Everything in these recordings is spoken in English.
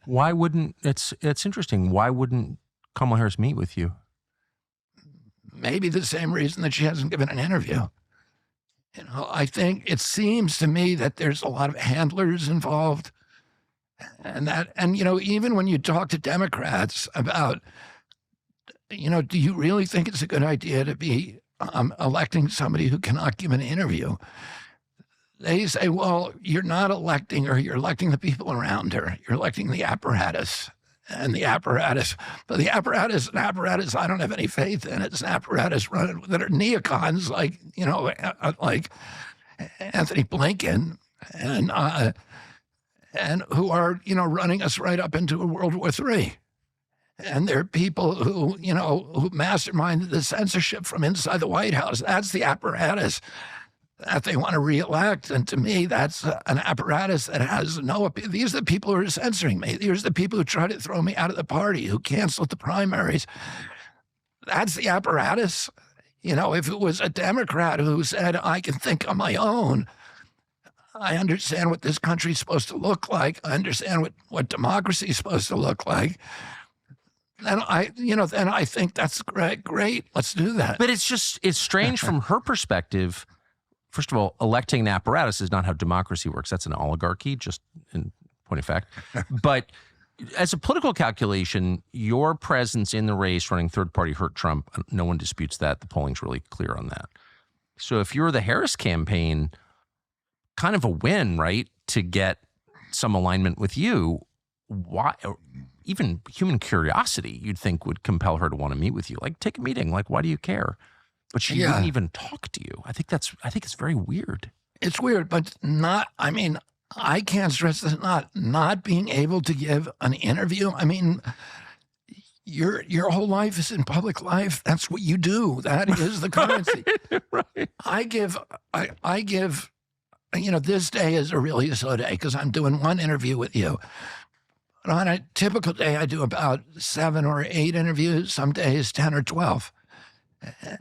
Why wouldn't, it's interesting. Why wouldn't Kamala Harris meet with you? Maybe the same reason that she hasn't given an interview. I think it seems to me that there's a lot of handlers involved. And even when you talk to Democrats about, do you really think it's a good idea to be electing somebody who cannot give an interview? They say, well, you're not electing her, you're electing the people around her. You're electing the apparatus. And the apparatus, but the apparatus, I don't have any faith in. It's an apparatus run that are neocons like Anthony Blinken and who are, running us right up into a World War III. And there are people who masterminded the censorship from inside the White House. That's the apparatus that they want to reelect. And to me, that's an apparatus that has no appeal. These are the people who are censoring me. These are the people who try to throw me out of the party, who canceled the primaries. That's the apparatus. If it was a Democrat who said, I can think on my own, I understand what this country's supposed to look like, I understand what democracy is supposed to look like, then I think that's great. Let's do that. But it's strange from her perspective. First of all, electing an apparatus is not how democracy works. That's an oligarchy, just in point of fact. But as a political calculation, your presence in the race running third party hurt Trump. No one disputes that. The polling's really clear on that. So if you're the Harris campaign, kind of a win, right, to get some alignment with you, why? Even human curiosity, you'd think, would compel her to want to meet with you. Like, take a meeting. Like, why do you care? But she wouldn't even talk to you. I think it's very weird. It's weird, but I can't stress this, not being able to give an interview. Your whole life is in public life. That's what you do. That is the currency. Right. I give, this day is a really slow day because I'm doing one interview with you. But on a typical day, I do about 7 or 8 interviews, some days 10 or 12.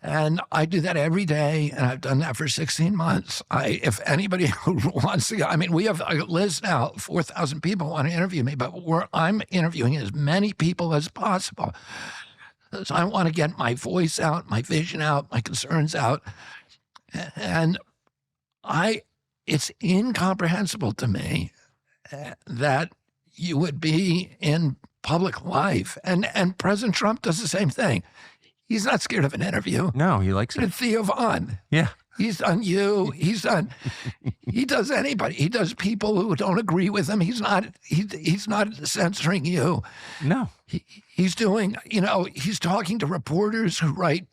And I do that every day, and I've done that for 16 months. If anybody who wants to go, we have a list now, 4,000 people want to interview me, but I'm interviewing as many people as possible. So I want to get my voice out, my vision out, my concerns out. And it's incomprehensible to me that you would be in public life. And President Trump does the same thing. He's not scared of an interview. No, he likes it. Theo Vaughn. Yeah. He's done you. He does anybody. He does people who don't agree with him. He's not censoring you. No. He's doing, he's talking to reporters who write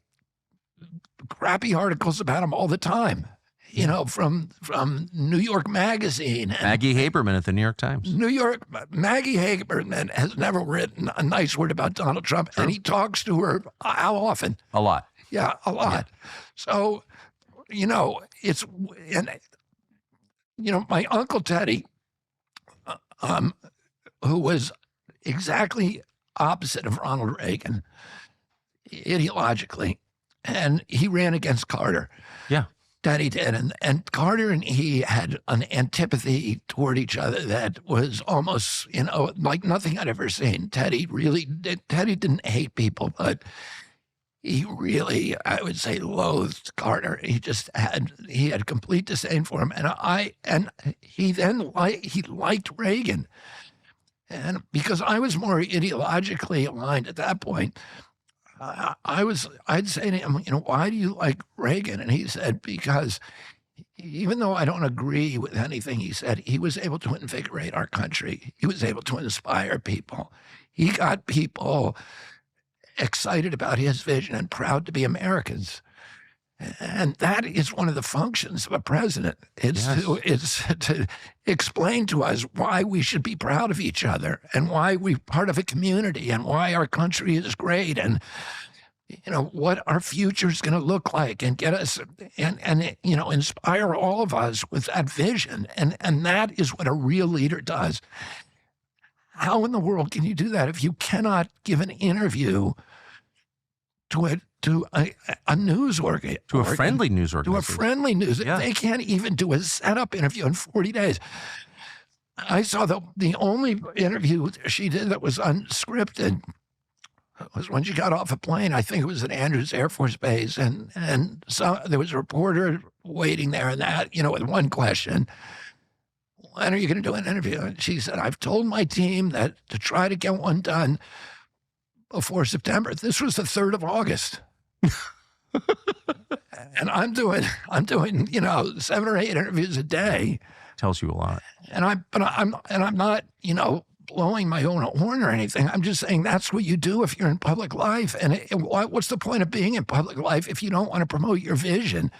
crappy articles about him all the time. From New York Magazine. Maggie Haberman at the New York Times. Maggie Haberman has never written a nice word about Donald Trump, and he talks to her how often? A lot. Yeah, a lot. Yeah. So, my Uncle Teddy, who was exactly opposite of Ronald Reagan, ideologically, and he ran against Carter. Yeah. That he did. And Carter and he had an antipathy toward each other that was almost, like nothing I'd ever seen. Teddy didn't hate people, but he really, I would say, loathed Carter. He had complete disdain for him. And he liked Reagan. And because I was more ideologically aligned at that point, I'd say to him, why do you like Reagan? And he said, because even though I don't agree with anything he said, he was able to invigorate our country. He was able to inspire people. He got people excited about his vision and proud to be Americans. And that is one of the functions of a president. It's to explain to us why we should be proud of each other and why we're part of a community and why our country is great and what our future is going to look like and get us and inspire all of us with that vision. And that is what a real leader does. How in the world can you do that if you cannot give an interview to a news organ. To a friendly news organization. To a friendly news. Yeah. They can't even do a setup interview in 40 days. I saw the only interview she did that was unscripted was when she got off a plane. I think it was at Andrews Air Force Base, and so there was a reporter waiting there, and with one question: when are you going to do an interview? And she said, I've told my team that to try to get one done before September. This was the 3rd of August. And I'm doing 7 or 8 interviews a day. Tells you a lot. And I'm not, blowing my own horn or anything. I'm just saying that's what you do if you're in public life. And what's the point of being in public life if you don't want to promote your vision?